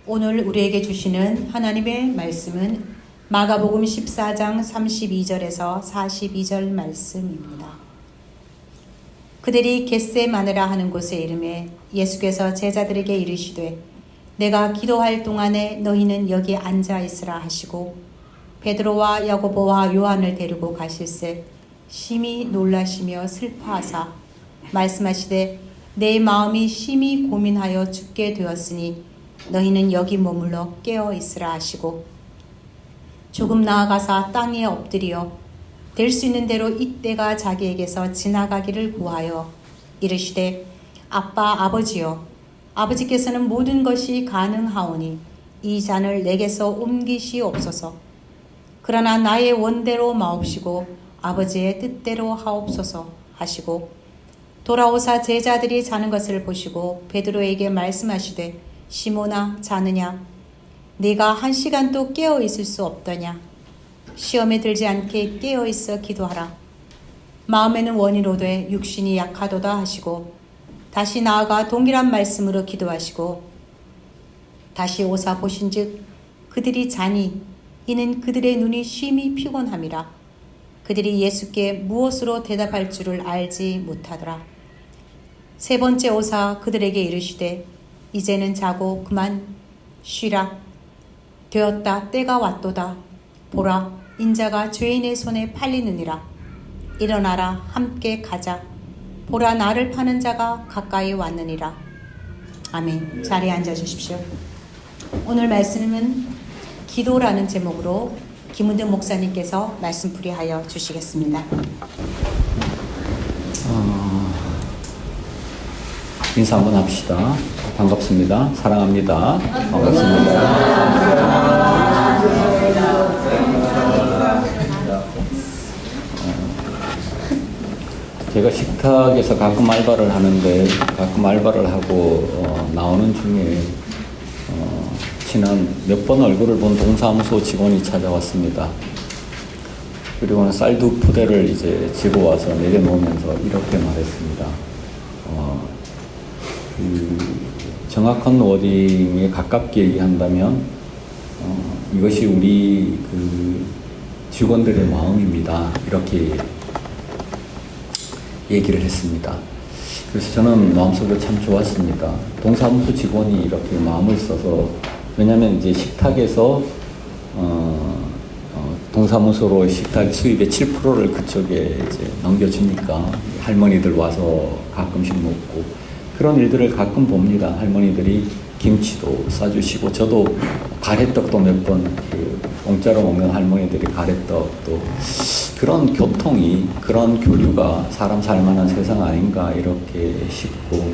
오늘 우리에게 주시는 하나님의 말씀은 마가복음 14장 32절에서 42절 말씀입니다. 그들이 겟세마네라 하는 곳에 이르매 예수께서 제자들에게 이르시되 내가 기도할 동안에 너희는 여기 앉아 있으라 하시고 베드로와 야고보와 요한을 데리고 가실새 심히 놀라시며 슬퍼하사 말씀하시되 내 마음이 심히 고민하여 죽게 되었으니 너희는 여기 머물러 깨어 있으라 하시고 조금 나아가사 땅에 엎드려 될 수 있는 대로 이때가 자기에게서 지나가기를 구하여 이르시되 아빠 아버지여 아버지께서는 모든 것이 가능하오니 이 잔을 내게서 옮기시옵소서. 그러나 나의 원대로 마옵시고 아버지의 뜻대로 하옵소서 하시고 돌아오사 제자들이 자는 것을 보시고 베드로에게 말씀하시되 시몬아 자느냐 네가 1시간도 깨어 있을 수 없더냐 시험에 들지 않게 깨어 있어 기도하라. 마음에는 원이로되 육신이 약하도다 하시고 다시 나아가 동일한 말씀으로 기도하시고 다시 오사 보신즉 그들이 자니 이는 그들의 눈이 심히 피곤함이라. 그들이 예수께 무엇으로 대답할 줄을 알지 못하더라. 세 번째 오사 그들에게 이르시되 이제는 자고 그만 쉬라. 되었다 때가 왔도다. 보라 인자가 죄인의 손에 팔리느니라. 일어나라 함께 가자. 보라 나를 파는 자가 가까이 왔느니라. 아멘. 자리에 앉아 주십시오. 오늘 말씀은 기도라는 제목으로 김은등 목사님께서 말씀풀이하여 주시겠습니다. 인사 한번 합시다. 반갑습니다. 사랑합니다. 반갑습니다. 제가 식탁에서 가끔 알바를 하는데 가끔 알바를 하고 나오는 중에 지난 몇 번 얼굴을 본 동사무소 직원이 찾아왔습니다. 그리고는 쌀 2푸대를 이제 지고 와서 내려놓으면서 이렇게 말했습니다. 정확한 워딩에 가깝게 얘기한다면 이것이 우리 직원들의 마음입니다. 이렇게 얘기를 했습니다. 그래서 저는 마음속으로 참 좋았습니다. 동사무소 직원이 이렇게 마음을 써서, 왜냐하면 이제 식탁에서 동사무소로 식탁 수입의 7%를 그쪽에 이제 넘겨주니까 할머니들 와서 가끔씩 먹고 그런 일들을 가끔 봅니다. 할머니들이 김치도 싸주시고 저도 가래떡도 몇 번 공짜로 먹는 할머니들이 가래떡도 그런 교통이 그런 교류가 사람 살만한 세상 아닌가 이렇게 싶고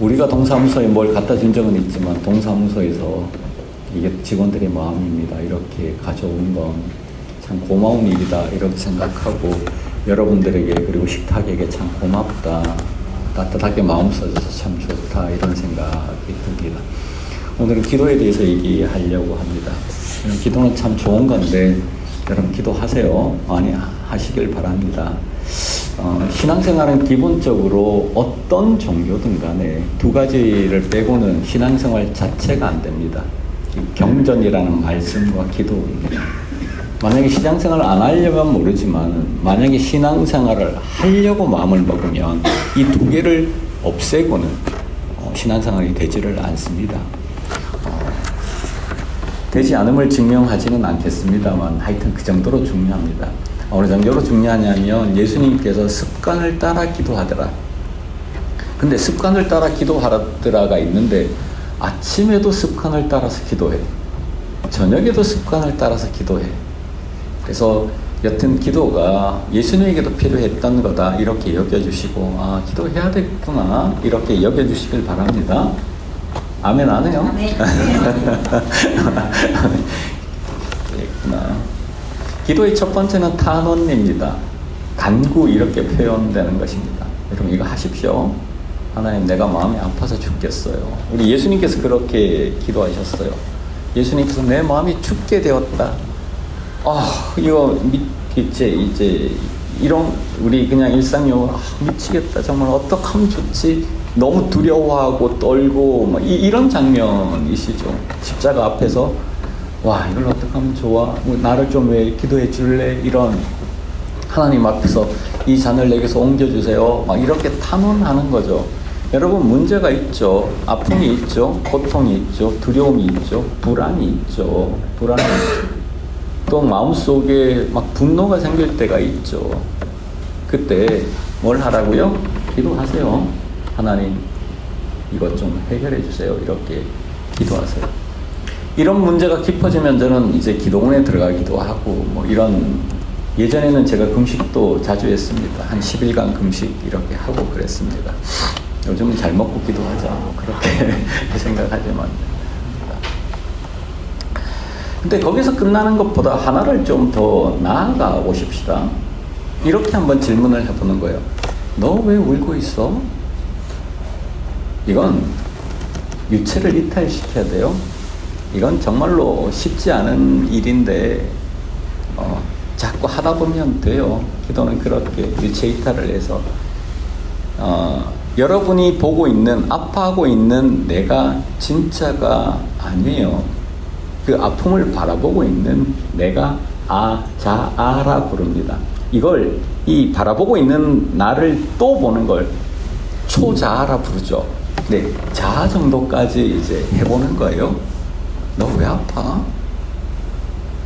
우리가 동사무소에 뭘 갖다 준 적은 있지만 동사무소에서 이게 직원들의 마음입니다. 이렇게 가져온 건 참 고마운 일이다 이렇게 생각하고 여러분들에게 그리고 식탁에게 참 고맙다. 따뜻하게 마음 써줘서 참 좋다 이런 생각이 듭니다. 오늘은 기도에 대해서 얘기하려고 합니다. 기도는 참 좋은 건데 여러분 기도하세요. 많이 하시길 바랍니다. 신앙생활은 기본적으로 어떤 종교든 간에 두 가지를 빼고는 신앙생활 자체가 안 됩니다. 경전이라는 말씀과 기도입니다. 만약에 신앙생활을 안 하려면 모르지만 만약에 신앙생활을 하려고 마음을 먹으면 이 두 개를 없애고는 신앙생활이 되지를 않습니다. 되지 않음을 증명하지는 않겠습니다만 하여튼 그 정도로 중요합니다. 어느 정도로 중요하냐면 예수님께서 습관을 따라 기도하더라. 근데 습관을 따라 기도하더라가 있는데 아침에도 습관을 따라서 기도해. 저녁에도 습관을 따라서 기도해. 그래서 여튼 기도가 예수님에게도 필요했던 거다 이렇게 여겨주시고 기도해야 되겠구나 이렇게 여겨주시길 바랍니다. 아멘 안 해요? 아멘. 그랬구나. 기도의 첫 번째는 탄원입니다. 간구 이렇게 표현되는 것입니다. 여러분 이거 하십시오. 하나님 내가 마음이 아파서 죽겠어요. 우리 예수님께서 그렇게 기도하셨어요. 예수님께서 내 마음이 죽게 되었다. 이거 이제 이런 우리 그냥 일상용어로 미치겠다. 정말 어떡하면 좋지? 너무 두려워하고 떨고 막 이런 장면이시죠. 십자가 앞에서 와 이걸 어떻게 하면 좋아? 뭐 나를 좀 왜 기도해 줄래? 이런 하나님 앞에서 이 잔을 내게서 옮겨주세요. 막 이렇게 탄원하는 거죠. 여러분 문제가 있죠. 아픔이 있죠. 고통이 있죠. 두려움이 있죠. 불안이 있죠. 불안이 있죠. 또 마음속에 막 분노가 생길 때가 있죠. 그때 뭘 하라고요? 기도하세요. 하나님 이것 좀 해결해 주세요. 이렇게 기도하세요. 이런 문제가 깊어지면 저는 이제 기도원에 들어가기도 하고 뭐 이런 예전에는 제가 금식도 자주 했습니다. 한 10일간 금식 이렇게 하고 그랬습니다. 요즘은 잘 먹고 기도하자 뭐 그렇게 생각하지만 근데 거기서 끝나는 것보다 하나를 좀 더 나아가 보십시다. 이렇게 한번 질문을 해보는 거예요. 너 왜 울고 있어? 이건 유체를 이탈시켜야 돼요. 이건 정말로 쉽지 않은 일인데 자꾸 하다 보면 돼요. 기도는 그렇게 유체 이탈을 해서 여러분이 보고 있는 아파하고 있는 내가 진짜가 아니에요. 그 아픔을 바라보고 있는 내가 자아라 부릅니다. 이걸 이 바라보고 있는 나를 또 보는 걸 초자아라 부르죠. 네, 자아 정도까지 이제 해보는 거예요. 너 왜 아파?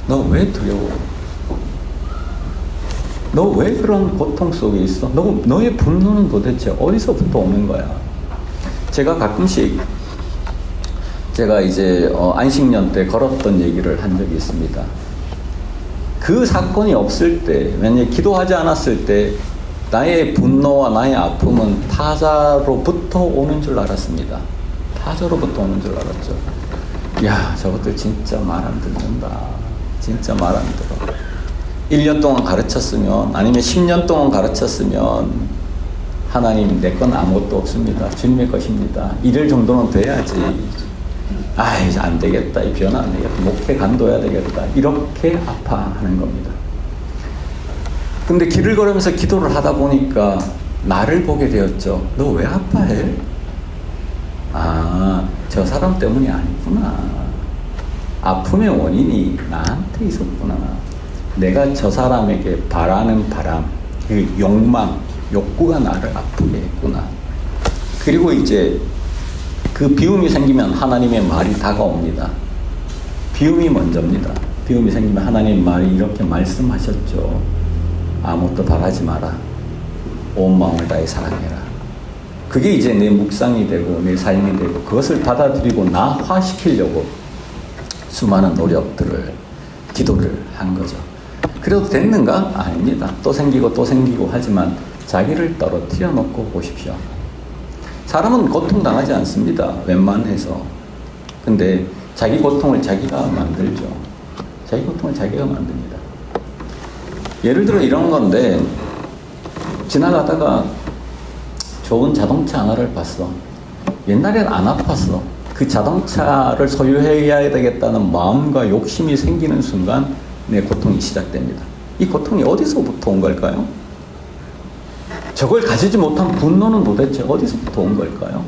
너 왜 두려워? 너 왜 그런 고통 속에 있어? 너의 분노는 도대체 어디서부터 오는 거야? 제가 가끔씩 제가 이제 안식년 때 걸었던 얘기를 한 적이 있습니다. 그 사건이 없을 때, 만약에 기도하지 않았을 때 나의 분노와 나의 아픔은 타자로부터 오는 줄 알았습니다. 타자로부터 오는 줄 알았죠. 야, 저것들 진짜 말 안 듣는다. 진짜 말 안 들어. 1년 동안 가르쳤으면, 아니면 10년 동안 가르쳤으면 하나님 내 건 아무것도 없습니다. 주님의 것입니다. 이럴 정도는 돼야지. 이제 안 되겠다. 이 변화 안 되겠다. 목회 간도해야 되겠다. 이렇게 아파하는 겁니다. 근데 길을 걸으면서 기도를 하다 보니까 나를 보게 되었죠. 너 왜 아파해? 저 사람 때문이 아니구나. 아픔의 원인이 나한테 있었구나. 내가 저 사람에게 바라는 바람, 그 욕망, 욕구가 나를 아프게 했구나. 그리고 이제 그 비움이 생기면 하나님의 말이 다가옵니다. 비움이 먼저입니다. 비움이 생기면 하나님 말이 이렇게 말씀하셨죠. 아무것도 바라지 마라. 온 마음을 다해 사랑해라. 그게 이제 내 묵상이 되고 내 삶이 되고 그것을 받아들이고 나화시키려고 수많은 노력들을 기도를 한 거죠. 그래도 됐는가? 아닙니다. 또 생기고 또 생기고 하지만 자기를 떨어뜨려 놓고 보십시오. 사람은 고통당하지 않습니다. 웬만해서. 근데 자기 고통을 자기가 만들죠. 자기 고통을 자기가 만듭니다. 예를 들어 이런 건데 지나가다가 좋은 자동차 하나를 봤어. 옛날엔 안 아팠어. 그 자동차를 소유해야 되겠다는 마음과 욕심이 생기는 순간 내 고통이 시작됩니다. 이 고통이 어디서부터 온 걸까요? 저걸 가지지 못한 분노는 도대체 어디서부터 온 걸까요?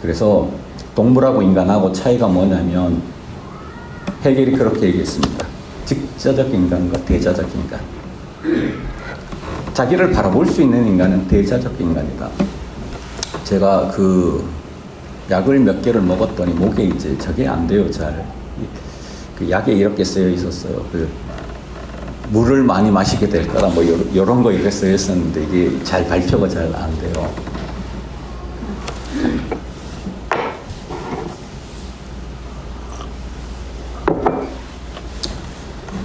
그래서 동물하고 인간하고 차이가 뭐냐면 해겔이 그렇게 얘기했습니다. 직자적 인간과 대자적 인간. 자기를 바라볼 수 있는 인간은 대자적 인간이다. 제가 그 약을 몇 개를 먹었더니 목에 이제 저게 안 돼요, 잘. 그 약에 이렇게 쓰여 있었어요. 그 물을 많이 마시게 될 거라 뭐 요런 거 이렇게 쓰여 있었는데 이게 잘 발표가 잘 안 돼요.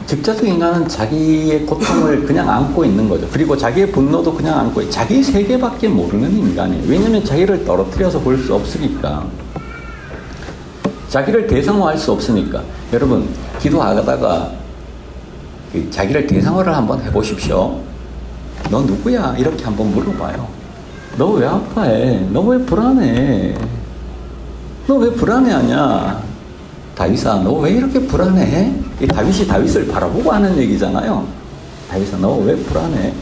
직자적 인간은 자기의 고통을 그냥 안고 있는 거죠. 그리고 자기의 분노도 그냥 안고 있고 자기 세계밖에 모르는 인간이에요. 왜냐하면 자기를 떨어뜨려서 볼 수 없으니까. 자기를 대상화할 수 없으니까. 여러분 기도하다가 자기를 대상화를 한번 해보십시오. 너 누구야? 이렇게 한번 물어봐요. 너 왜 아파해? 너 왜 불안해? 너 왜 불안해하냐? 다윗아, 너 왜 이렇게 불안해? 이 다윗이 다윗을 바라보고 하는 얘기잖아요. 다윗아, 너 왜 불안해?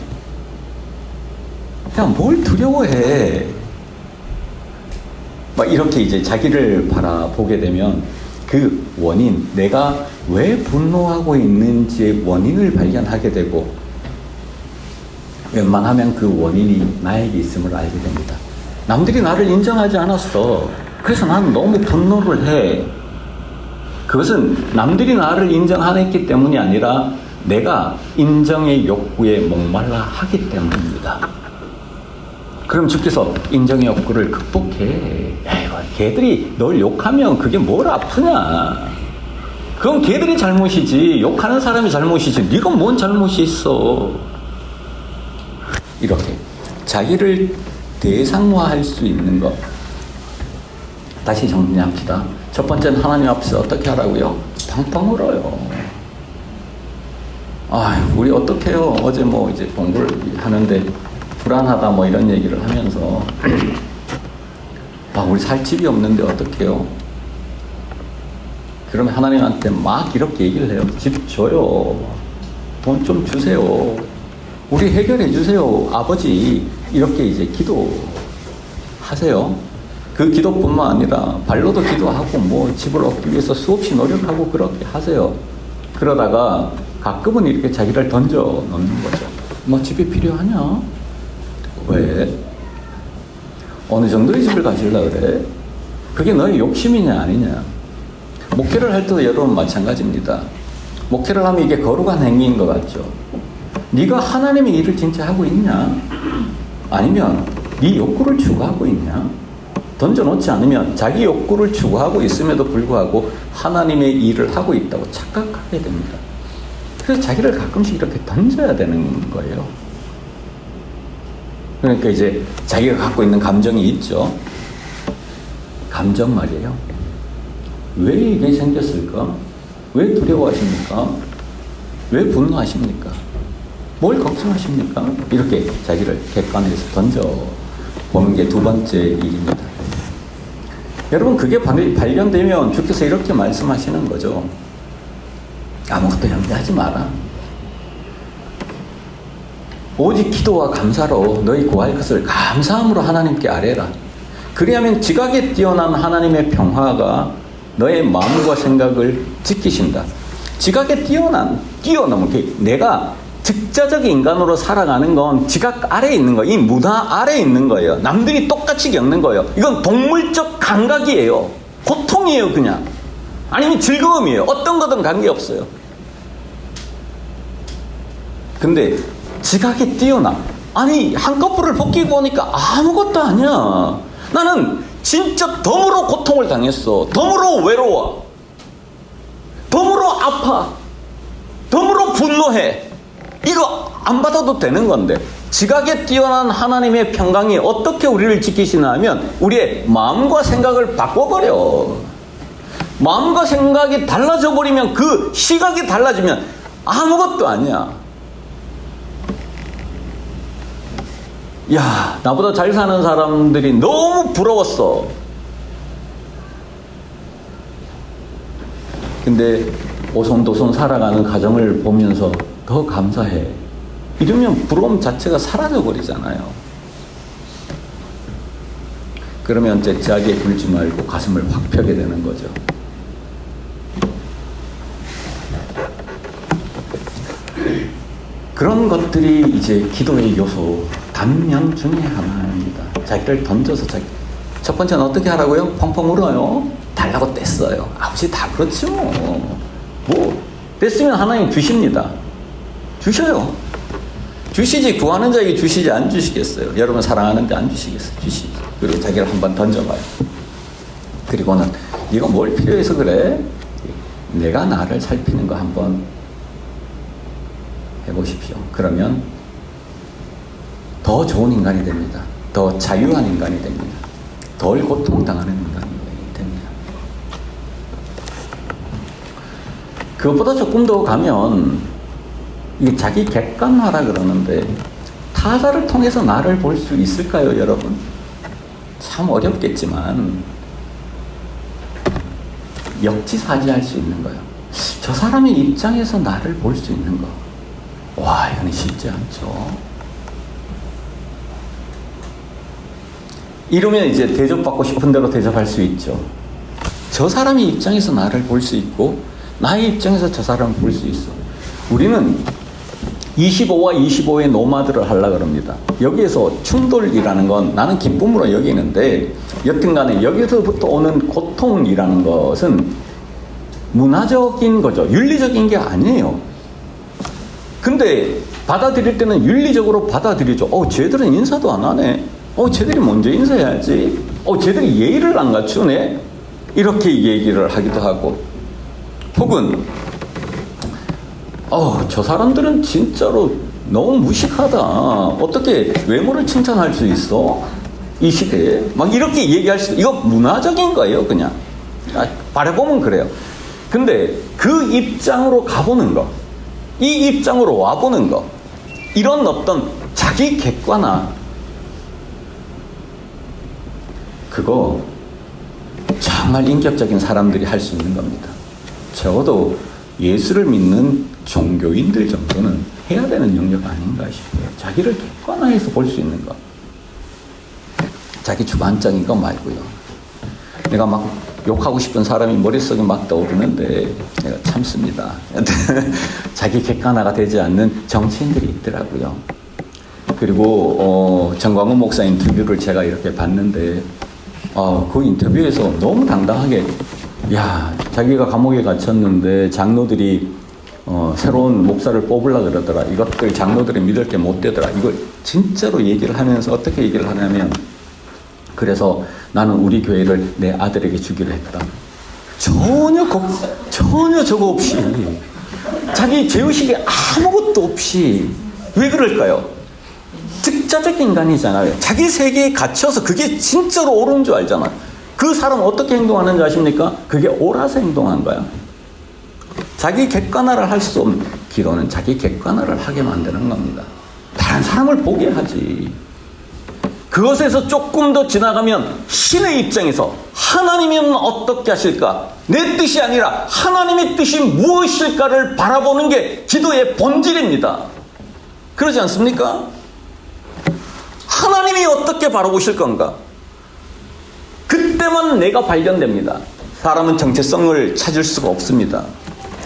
야, 뭘 두려워해? 막 이렇게 이제 자기를 바라보게 되면 그 원인, 내가 왜 분노하고 있는지의 원인을 발견하게 되고 웬만하면 그 원인이 나에게 있음을 알게 됩니다. 남들이 나를 인정하지 않았어. 그래서 나는 너무 분노를 해. 그것은 남들이 나를 인정 안 했기 때문이 아니라 내가 인정의 욕구에 목말라 하기 때문입니다. 그럼 주께서 인정의 욕구를 극복해. 야, 걔들이 널 욕하면 그게 뭘 아프냐. 그건 걔들이 잘못이지. 욕하는 사람이 잘못이지. 네가 뭔 잘못이 있어. 이렇게 자기를 대상화할 수 있는 것. 다시 정리합시다. 첫 번째는 하나님 앞에서 어떻게 하라고요? 팡팡 울어요. 우리 어떻게 해요? 어제 이제 공부를 하는데 불안하다 이런 얘기를 하면서 우리 살 집이 없는데 어떻게 해요? 그러면 하나님한테 막 이렇게 얘기를 해요. 집 줘요. 돈 좀 주세요. 우리 해결해 주세요. 아버지. 이렇게 이제 기도하세요. 그 기도뿐만 아니라 발로도 기도하고 집을 얻기 위해서 수없이 노력하고 그렇게 하세요. 그러다가 가끔은 이렇게 자기를 던져 놓는 거죠. 집이 필요하냐? 왜? 어느 정도의 집을 가지려고 그래? 그게 너의 욕심이냐 아니냐? 목회를 할 때도 여러분 마찬가지입니다. 목회를 하면 이게 거룩한 행위인 것 같죠? 네가 하나님의 일을 진짜 하고 있냐? 아니면 네 욕구를 추구하고 있냐? 던져놓지 않으면 자기 욕구를 추구하고 있음에도 불구하고 하나님의 일을 하고 있다고 착각하게 됩니다. 그래서 자기를 가끔씩 이렇게 던져야 되는 거예요. 그러니까 이제 자기가 갖고 있는 감정이 있죠. 감정 말이에요. 왜 이게 생겼을까? 왜 두려워하십니까? 왜 분노하십니까? 뭘 걱정하십니까? 이렇게 자기를 객관에서 던져보는 게 두 번째 일입니다. 여러분, 그게 발견되면 주께서 이렇게 말씀하시는 거죠. 아무것도 염려하지 마라. 오직 기도와 감사로 너희 구할 것을 감사함으로 하나님께 아뢰라. 그리하면 지각에 뛰어난 하나님의 평화가 너의 마음과 생각을 지키신다. 지각에 뛰어넘게 내가 즉자적 인간으로 살아가는 건 지각 아래에 있는 거예요. 이 문화 아래에 있는 거예요. 남들이 똑같이 겪는 거예요. 이건 동물적 감각이에요. 고통이에요, 그냥. 아니면 즐거움이에요. 어떤 거든 관계없어요. 근데 지각에 뛰어나. 아니, 한꺼풀을 벗기고 보니까 아무것도 아니야. 나는 진짜 덤으로 고통을 당했어. 덤으로 외로워. 덤으로 아파. 덤으로 분노해. 이거 안 받아도 되는 건데, 지각에 뛰어난 하나님의 평강이 어떻게 우리를 지키시나 하면 우리의 마음과 생각을 바꿔버려. 마음과 생각이 달라져 버리면, 그 시각이 달라지면 아무것도 아니야. 야, 나보다 잘 사는 사람들이 너무 부러웠어. 근데 오손도손 살아가는 가정을 보면서 더 감사해. 이러면 부러움 자체가 사라져 버리잖아요. 그러면 째짜기에 굴지 말고 가슴을 확 펴게 되는 거죠. 그런 것들이 이제 기도의 요소 단면 중에 하나입니다. 자기를 던져서 첫 번째는 어떻게 하라고요? 펑펑 울어요. 달라고 뗐어요. 아버지 다 그렇죠. 뗐으면 하나님 주십니다. 주셔요. 주시지, 구하는 자에게 주시지 안 주시겠어요? 여러분 사랑하는데 안 주시겠어요? 주시지. 그리고 자기를 한번 던져봐요. 그리고는 이거 뭘 필요해서 그래? 내가 나를 살피는 거 한번 해보십시오. 그러면 더 좋은 인간이 됩니다. 더 자유한 인간이 됩니다. 덜 고통당하는 인간이 됩니다. 그것보다 조금 더 가면 이게 자기 객관화라 그러는데, 타자를 통해서 나를 볼 수 있을까요, 여러분? 참 어렵겠지만 역지사지할 수 있는 거예요. 저 사람의 입장에서 나를 볼 수 있는 거. 와, 이건 쉽지 않죠. 이러면 이제 대접받고 싶은 대로 대접할 수 있죠. 저 사람의 입장에서 나를 볼 수 있고 나의 입장에서 저 사람을 볼 수 있어. 우리는 25와 25의 노마드를 하려고 합니다. 여기에서 충돌이라는 건 나는 기쁨으로 여기는데 여튼간에 여기서부터 오는 고통이라는 것은 문화적인 거죠. 윤리적인 게 아니에요. 근데 받아들일 때는 윤리적으로 받아들이죠. 쟤들은 인사도 안 하네. 쟤들이 먼저 인사해야지. 쟤들이 예의를 안 갖추네. 이렇게 얘기를 하기도 하고, 혹은 저 사람들은 진짜로 너무 무식하다. 어떻게 외모를 칭찬할 수 있어? 이 시대에. 막 이렇게 얘기할 수, 이거 문화적인 거예요, 그냥. 말해보면 그래요. 근데 그 입장으로 가보는 거, 이 입장으로 와보는 거, 이런 어떤 자기 객관화, 그거 정말 인격적인 사람들이 할 수 있는 겁니다. 적어도 예수를 믿는 종교인들 정도는 해야 되는 영역 아닌가 싶어요. 자기를 객관화해서 볼 수 있는 것. 자기 주관적인 거 말고요. 내가 막 욕하고 싶은 사람이 머릿속에 막 떠오르는데 내가 참습니다. 자기 객관화가 되지 않는 정치인들이 있더라고요. 그리고 정광훈 목사 인터뷰를 제가 이렇게 봤는데 그 인터뷰에서 너무 당당하게 자기가 감옥에 갇혔는데 장로들이 새로운 목사를 뽑으려고 그러더라. 이것들 장로들이 믿을 게 못 되더라. 이걸 진짜로 얘기를 하면서 어떻게 얘기를 하냐면, 그래서 나는 우리 교회를 내 아들에게 주기로 했다. 전혀 저거 없이, 자기 죄의식에 아무것도 없이. 왜 그럴까요? 특자적 인간이잖아요. 자기 세계에 갇혀서 그게 진짜로 옳은 줄 알잖아. 그 사람 어떻게 행동하는지 아십니까? 그게 옳아서 행동한 거야. 자기 객관화를 할 수 없는, 기도는 자기 객관화를 하게 만드는 겁니다. 다른 사람을 보게 하지. 그것에서 조금 더 지나가면 신의 입장에서 하나님이면 어떻게 하실까? 내 뜻이 아니라 하나님의 뜻이 무엇일까를 바라보는 게 기도의 본질입니다. 그러지 않습니까? 하나님이 어떻게 바라보실 건가? 그때만 내가 발견됩니다. 사람은 정체성을 찾을 수가 없습니다.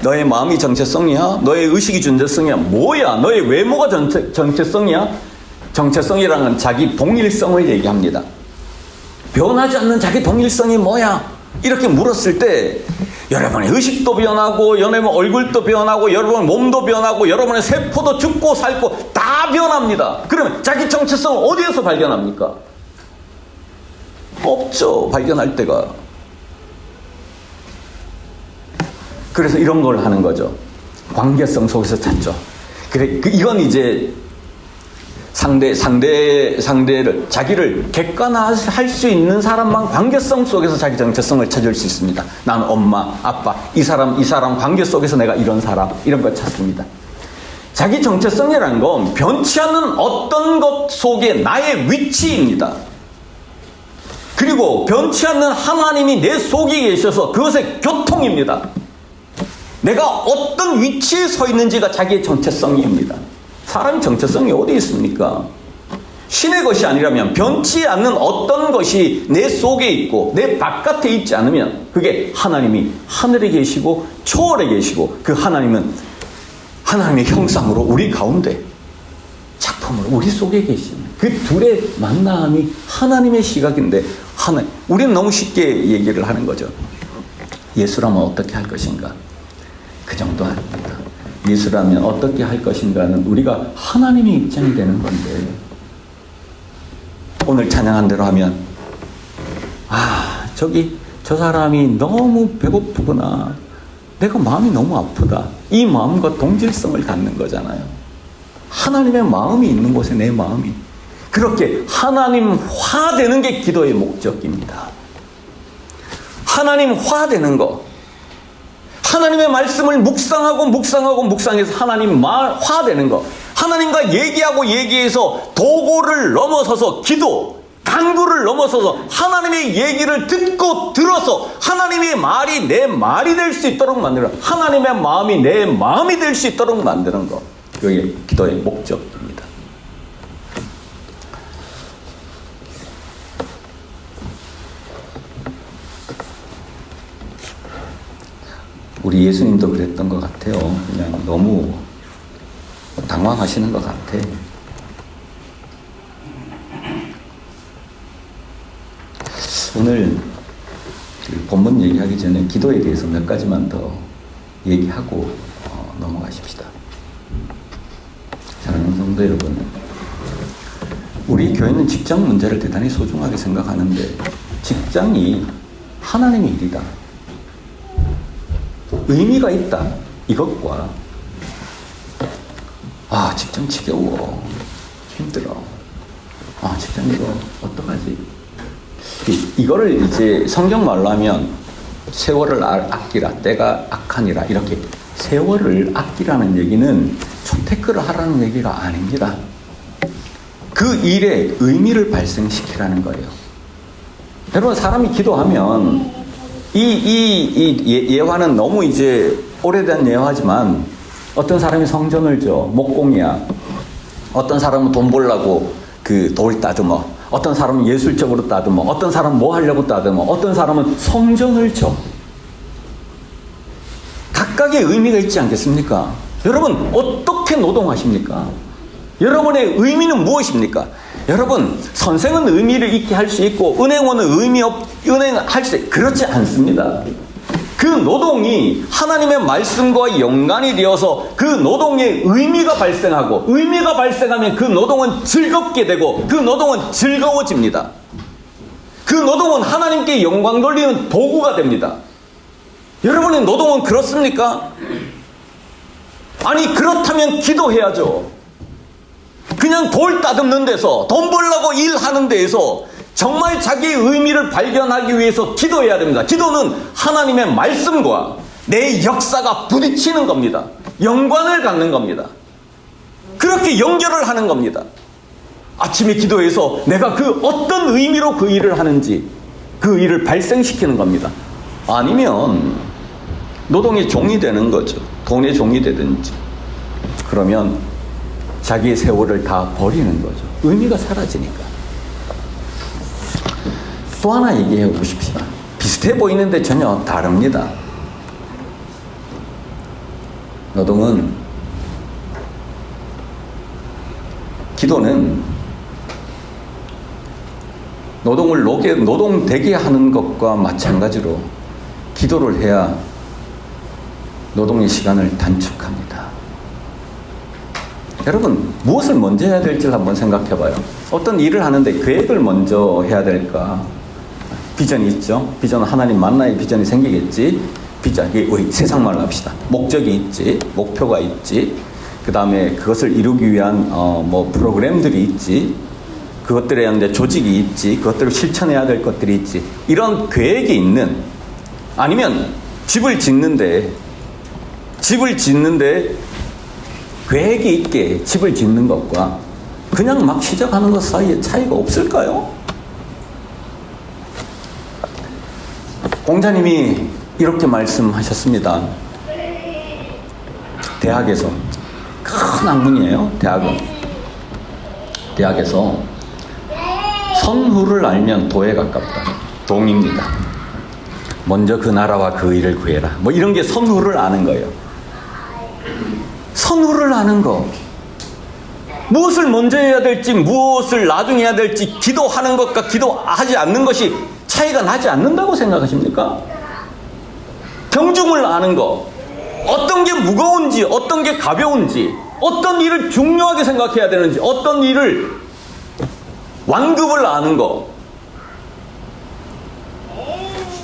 너의 마음이 정체성이야? 너의 의식이 정체성이야? 뭐야? 너의 외모가 정체성이야? 정체성이라는 건 자기 동일성을 얘기합니다. 변하지 않는 자기 동일성이 뭐야? 이렇게 물었을 때 여러분의 의식도 변하고, 여러분의 얼굴도 변하고, 여러분의 몸도 변하고, 여러분의 세포도 죽고 살고 다 변합니다. 그러면 자기 정체성을 어디에서 발견합니까? 없죠. 발견할 때가. 그래서 이런 걸 하는 거죠. 관계성 속에서 찾죠. 그래, 이건 이제 상대를, 자기를 객관화할 수 있는 사람만 관계성 속에서 자기 정체성을 찾을 수 있습니다. 나는 엄마, 아빠, 이 사람 관계 속에서 내가 이런 사람, 이런 걸 찾습니다. 자기 정체성이라는 건 변치 않는 어떤 것 속에 나의 위치입니다. 그리고 변치 않는 하나님이 내 속에 계셔서 그것의 교통입니다. 내가 어떤 위치에 서 있는지가 자기의 정체성입니다. 사람의 정체성이 어디 있습니까? 신의 것이 아니라면, 변치 않는 어떤 것이 내 속에 있고 내 바깥에 있지 않으면 그게 하나님이 하늘에 계시고 초월에 계시고, 그 하나님은 하나님의 형상으로 우리 가운데 작품으로 우리 속에 계시는 그 둘의 만남이 하나님의 시각인데, 우리는 너무 쉽게 얘기를 하는 거죠. 예수라면 어떻게 할 것인가? 그 정도 아닙니다. 예수라면 어떻게 할 것인가는 우리가 하나님의 입장이 되는 건데, 오늘 찬양한 대로 하면 저 사람이 너무 배고프구나, 내가 마음이 너무 아프다, 이 마음과 동질성을 갖는 거잖아요. 하나님의 마음이 있는 곳에 내 마음이, 그렇게 하나님화되는 게 기도의 목적입니다. 하나님화되는 거, 하나님의 말씀을 묵상해서 하나님 화되는 거, 하나님과 얘기해서 도구를 넘어서서 기도, 간구를 넘어서서 하나님의 얘기를 듣고 들어서 하나님의 말이 내 말이 될 수 있도록 만드는, 하나님의 마음이 내 마음이 될 수 있도록 만드는 거, 그게 기도의 목적입니다. 우리 예수님도 그랬던 것 같아요. 그냥 너무 당황하시는 것 같아. 오늘 본문 얘기하기 전에 기도에 대해서 몇 가지만 더 얘기하고 넘어가십시다. 사랑하는 성도 여러분, 우리 교회는 직장 문제를 대단히 소중하게 생각하는데 직장이 하나님의 일이다, 의미가 있다, 이것과 직장 지겨워, 힘들어, 직장 이거 어떡하지, 이거를 이제 성경 말로 하면 세월을 아끼라, 때가 악하니라, 이렇게 세월을 아끼라는 얘기는 초테크를 하라는 얘기가 아닙니다. 그 일에 의미를 발생시키라는 거예요. 여러분, 사람이 기도하면 이 예화는 너무 이제 오래된 예화지만 어떤 사람이 성전을 줘, 목공이야. 어떤 사람은 돈 벌려고 그 돌 따듬어. 어떤 사람은 예술적으로 따듬어. 어떤 사람은 뭐 하려고 따듬어. 어떤 사람은 성전을 줘. 각각의 의미가 있지 않겠습니까? 여러분, 어떻게 노동하십니까? 여러분의 의미는 무엇입니까? 여러분, 선생은 의미를 있게 할 수 있고 은행원은 은행할 수 있고 그렇지 않습니다. 그 노동이 하나님의 말씀과 연관이 되어서 그 노동에 의미가 발생하고, 의미가 발생하면 그 노동은 즐겁게 되고 그 노동은 즐거워집니다. 그 노동은 하나님께 영광 돌리는 도구가 됩니다. 여러분의 노동은 그렇습니까? 아니, 그렇다면 기도해야죠. 그냥 돌 따듬는 데서, 돈 벌려고 일하는 데에서 정말 자기의 의미를 발견하기 위해서 기도해야 됩니다. 기도는 하나님의 말씀과 내 역사가 부딪히는 겁니다. 연관을 갖는 겁니다. 그렇게 연결을 하는 겁니다. 아침에 기도해서 내가 그 어떤 의미로 그 일을 하는지 그 일을 발생시키는 겁니다. 아니면 노동의 종이 되는 거죠. 돈의 종이 되든지. 그러면 자기의 세월을 다 버리는 거죠. 의미가 사라지니까. 또 하나 얘기해 보십시다. 비슷해 보이는데 전혀 다릅니다. 기도는 노동되게 하는 것과 마찬가지로 기도를 해야 노동의 시간을 단축합니다. 여러분, 무엇을 먼저 해야 될지 한번 생각해 봐요. 어떤 일을 하는데 계획을 먼저 해야 될까? 비전이 있죠. 비전은 하나님 만나야 비전이 생기겠지. 비전, 우리 세상 말로 합시다. 목적이 있지, 목표가 있지. 그 다음에 그것을 이루기 위한 프로그램들이 있지. 그것들에 대한 조직이 있지. 그것들을 실천해야 될 것들이 있지. 이런 계획이 있는, 아니면 집을 짓는데 계획이 있게 집을 짓는 것과 그냥 막 시작하는 것 사이에 차이가 없을까요? 공자님이 이렇게 말씀하셨습니다. 대학에서, 큰 학문이에요. 대학에서 선후를 알면 도에 가깝다. 동입니다. 먼저 그 나라와 그 일을 구해라. 이런 게 선후를 아는 거예요. 선후를 아는 거. 무엇을 먼저 해야 될지, 무엇을 나중에 해야 될지, 기도하는 것과 기도하지 않는 것이 차이가 나지 않는다고 생각하십니까? 경중을 아는 거. 어떤 게 무거운지, 어떤 게 가벼운지, 어떤 일을 중요하게 생각해야 되는지, 어떤 일을 완급을 아는 거.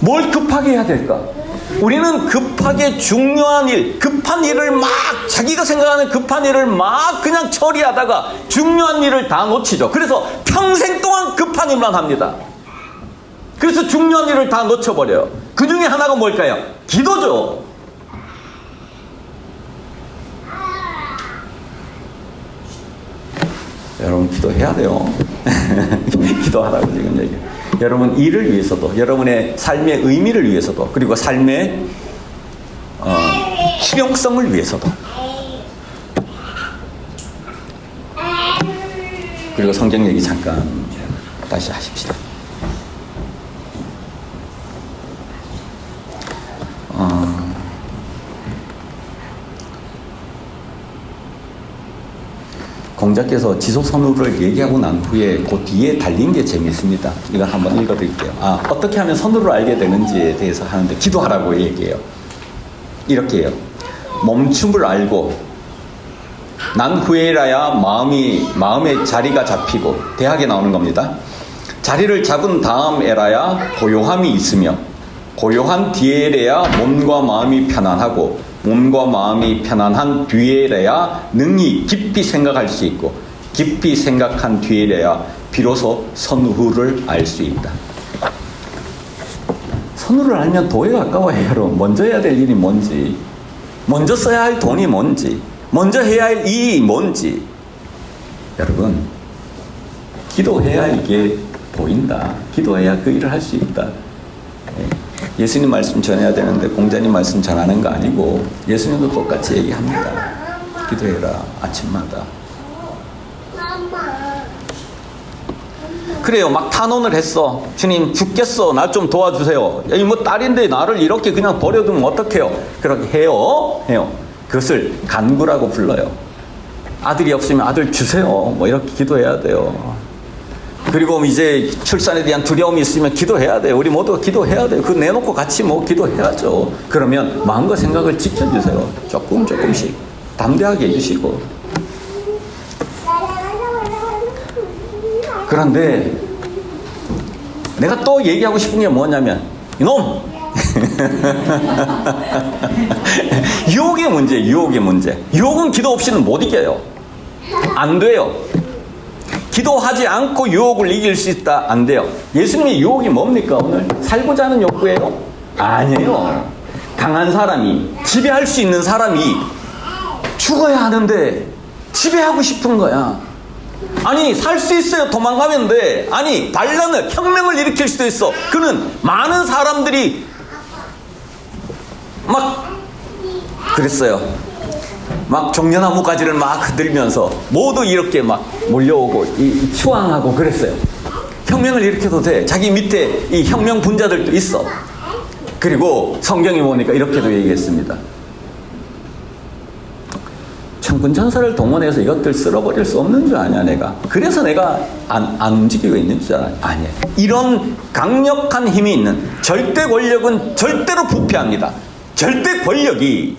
뭘 급하게 해야 될까? 우리는 급하게 중요한 일, 급한 일을 막, 자기가 생각하는 급한 일을 막 그냥 처리하다가 중요한 일을 다 놓치죠. 그래서 평생 동안 급한 일만 합니다. 그래서 중요한 일을 다 놓쳐버려요. 그 중에 하나가 뭘까요? 기도죠. 여러분, 기도해야 돼요. 기도하라고 지금 얘기해요. 여러분 일을 위해서도, 여러분의 삶의 의미를 위해서도, 그리고 삶의 실용성을 위해서도. 그리고 성경 얘기 잠깐 다시 하십시다. 공자께서 지속선우를 얘기하고 난 후에 그 뒤에 달린 게 재미있습니다. 이거 한번 읽어드릴게요. 어떻게 하면 선우를 알게 되는지에 대해서 하는데 기도하라고 얘기해요. 이렇게 해요. 멈춤을 알고 난 후에라야 마음의 자리가 잡히고, 대학에 나오는 겁니다. 자리를 잡은 다음에라야 고요함이 있으며, 고요한 뒤에래야 몸과 마음이 편안하고, 몸과 마음이 편안한 뒤에래야 능히 깊이 생각할 수 있고, 깊이 생각한 뒤에래야 비로소 선후를 알 수 있다. 선후를 알면 도에 가까워요. 여러분, 먼저 해야 될 일이 뭔지, 먼저 써야 할 돈이 뭔지, 먼저 해야 할 일이 뭔지. 여러분, 기도해야 이게 보인다. 기도해야 그 일을 할 수 있다. 예수님 말씀 전해야 되는데 공자님 말씀 전하는 거 아니고 예수님도 똑같이 얘기합니다. 기도해라, 아침마다. 그래요. 막 탄원을 했어. 주님 죽겠어. 날 좀 도와주세요. 야, 뭐 딸인데 나를 이렇게 그냥 버려두면 어떡해요. 그렇게 해요. 그것을 간구라고 불러요. 아들이 없으면 아들 주세요. 뭐 이렇게 기도해야 돼요. 그리고 이제 출산에 대한 두려움이 있으면 기도해야 돼요. 우리 모두가 기도해야 돼요. 그거 내놓고 같이 뭐 기도해야죠. 그러면 마음과 생각을 지켜주세요. 조금씩 담대하게 해주시고. 그런데 내가 또 얘기하고 싶은 게 뭐냐면, 이놈! 유혹의 문제. 유혹은 기도 없이는 못 이겨요. 안 돼요. 기도하지 않고 유혹을 이길 수 있다? 안 돼요. 예수님의 유혹이 뭡니까? 오늘 살고자 하는 욕구예요? 아니에요. 강한 사람이, 지배할 수 있는 사람이 죽어야 하는데 지배하고 싶은 거야. 아니, 살 수 있어요. 도망가면 돼. 아니, 반란을, 혁명을 일으킬 수도 있어. 그는 많은 사람들이 막 그랬어요. 막 종려나무 가지를 막 흔들면서 모두 이렇게 막 몰려오고 추앙하고 그랬어요. 혁명을 일으켜도 돼. 자기 밑에 이 혁명 분자들도 있어. 그리고 성경에 보니까 이렇게도 얘기했습니다. 천군천사를 동원해서 이것들 쓸어버릴 수 없는 줄 아냐 내가. 그래서 내가 안 움직이고 있는 줄 알아. 아니에요. 이런 강력한 힘이 있는 절대 권력은 절대로 부패합니다. 절대 권력이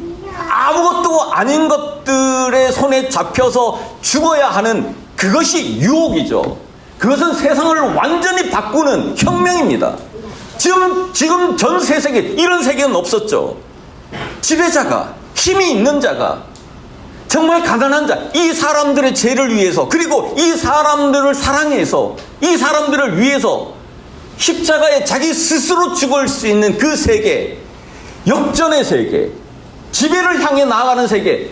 아무것도 아닌 것들의 손에 잡혀서 죽어야 하는 그것이 유혹이죠. 그것은 세상을 완전히 바꾸는 혁명입니다. 지금 전 세계 이런 세계는 없었죠. 지배자가, 힘이 있는 자가, 정말 가난한 자, 이 사람들의 죄를 위해서, 그리고 이 사람들을 사랑해서, 이 사람들을 위해서 십자가에 자기 스스로 죽을 수 있는 그 세계, 역전의 세계, 지배를 향해 나아가는 세계.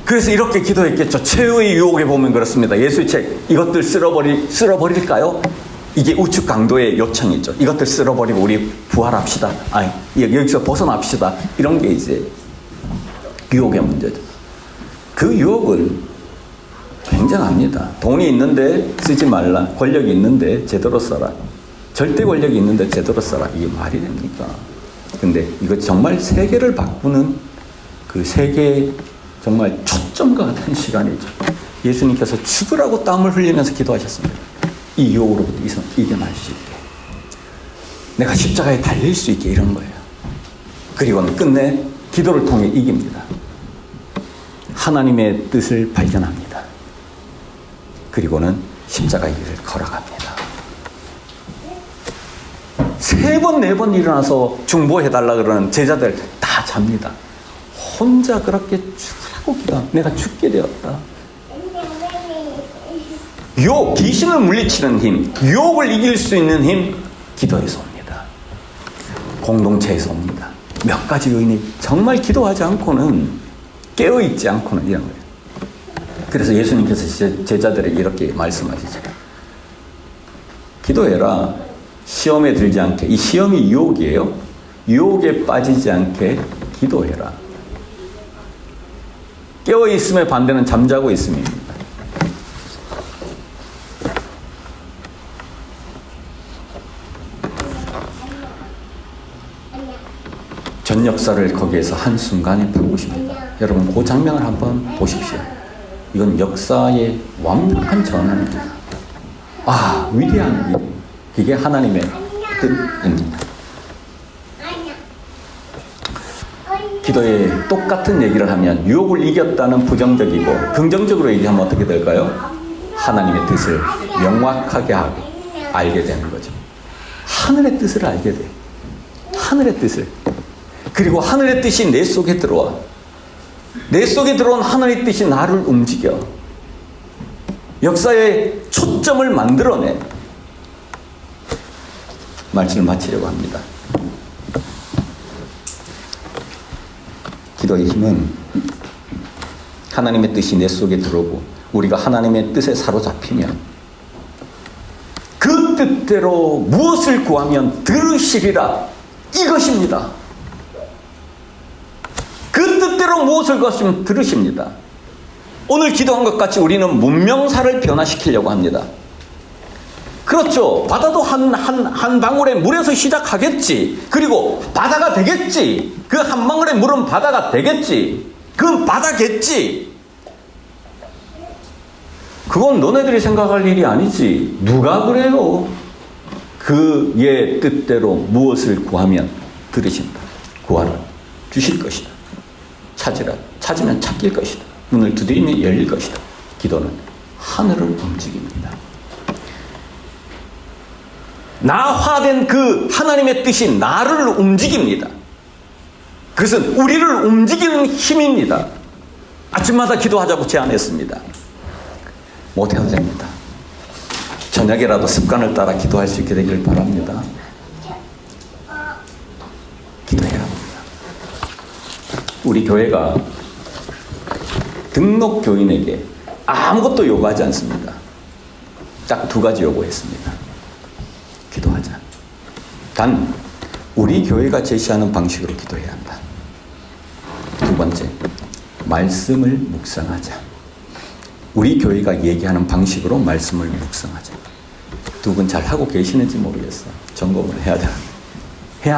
그래서 이렇게 기도했겠죠. 최후의 유혹에 보면 그렇습니다. 예수의 책, 이것들 쓸어버릴까요? 이게 우측 강도의 요청이죠. 이것들 쓸어버리고 우리 부활합시다. 아니, 여기서 벗어납시다. 이런 게 이제 유혹의 문제죠. 그 유혹은 굉장합니다. 돈이 있는데 쓰지 말라. 권력이 있는데 제대로 써라. 절대 권력이 있는데 제대로 써라. 이게 말이 됩니까? 근데 이거 정말 세계를 바꾸는 그 세계의 정말 초점과 같은 시간이죠. 예수님께서 죽으라고 땀을 흘리면서 기도하셨습니다. 이 유혹으로부터 이겨날 수 있게. 내가 십자가에 달릴 수 있게, 이런 거예요. 그리고는 끝내 기도를 통해 이깁니다. 하나님의 뜻을 발견합니다. 그리고는 십자가의 길을 걸어갑니다. 3번, 4번 일어나서 중보해달라 그러는 제자들 다 잡니다. 혼자 그렇게 죽으라고 기도합니다. 내가 죽게 되었다. 귀신을 물리치는 힘, 유혹을 이길 수 있는 힘, 기도에서 옵니다. 공동체에서 옵니다. 몇 가지 요인이 정말 기도하지 않고는, 깨어있지 않고는 이런 거예요. 그래서 예수님께서 제자들에게 이렇게 말씀하시죠. 기도해라. 시험에 들지 않게. 이 시험이 유혹이에요. 유혹에 빠지지 않게 기도해라. 깨어있음의 반대는 잠자고 있음입니다. 전 역사를 거기에서 한순간에 바꾸십니다. 여러분, 그 장면을 한번 보십시오. 이건 역사의 완벽한 전환입니다. 아, 위대한 일. 그게 하나님의 뜻입니다. 기도에 똑같은 얘기를 하면 유혹을 이겼다는 부정적이고, 긍정적으로 얘기하면 어떻게 될까요? 하나님의 뜻을 명확하게 하고 알게 되는 거죠. 하늘의 뜻을 알게 돼. 하늘의 뜻을. 그리고 하늘의 뜻이 내 속에 들어와. 내 속에 들어온 하늘의 뜻이 나를 움직여. 역사의 초점을 만들어내. 말씀을 마치려고 합니다. 기도의 힘은 하나님의 뜻이 내 속에 들어오고 우리가 하나님의 뜻에 사로잡히면 그 뜻대로 무엇을 구하면 들으시리라. 이것입니다. 그 뜻대로 무엇을 구하시면 들으십니다. 오늘 기도한 것 같이 우리는 문명사를 변화시키려고 합니다. 그렇죠. 바다도 한 방울의 물에서 시작하겠지. 그리고 바다가 되겠지. 그 한 방울의 물은 바다가 되겠지. 그건 바다겠지. 그건 너네들이 생각할 일이 아니지. 누가 그래요? 그의 뜻대로 무엇을 구하면 들으신다. 구하라. 주실 것이다. 찾으라. 찾으면 찾길 것이다. 문을 두드리면 열릴 것이다. 기도는 하늘을 움직입니다. 나화된 그 하나님의 뜻이 나를 움직입니다. 그것은 우리를 움직이는 힘입니다. 아침마다 기도하자고 제안했습니다. 못해도 됩니다. 저녁에라도 습관을 따라 기도할 수 있게 되기를 바랍니다. 기도해야 합니다. 우리 교회가 등록 교인에게 아무것도 요구하지 않습니다. 딱 두 가지 요구했습니다. 기도하자. 단 우리 교회가 제시하는 방식으로 기도해야 한다. 두 번째, 말씀을 묵상하자. 우리 교회가 얘기하는 방식으로 말씀을 묵상하자. 두 분 잘 하고 계시는지 모르겠어요. 점검을 해야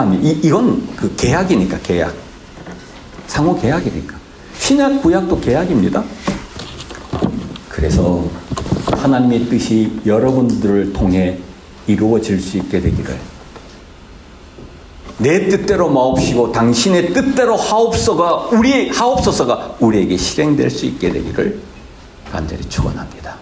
합니다. 이건 그 계약이니까, 계약. 상호 계약이니까. 신약 구약도 계약입니다. 그래서 하나님의 뜻이 여러분들을 통해 이루어질 수 있게 되기를, 내 뜻대로 마옵시고 당신의 뜻대로 하옵소서가 우리에게 실행될 수 있게 되기를 간절히 축원합니다.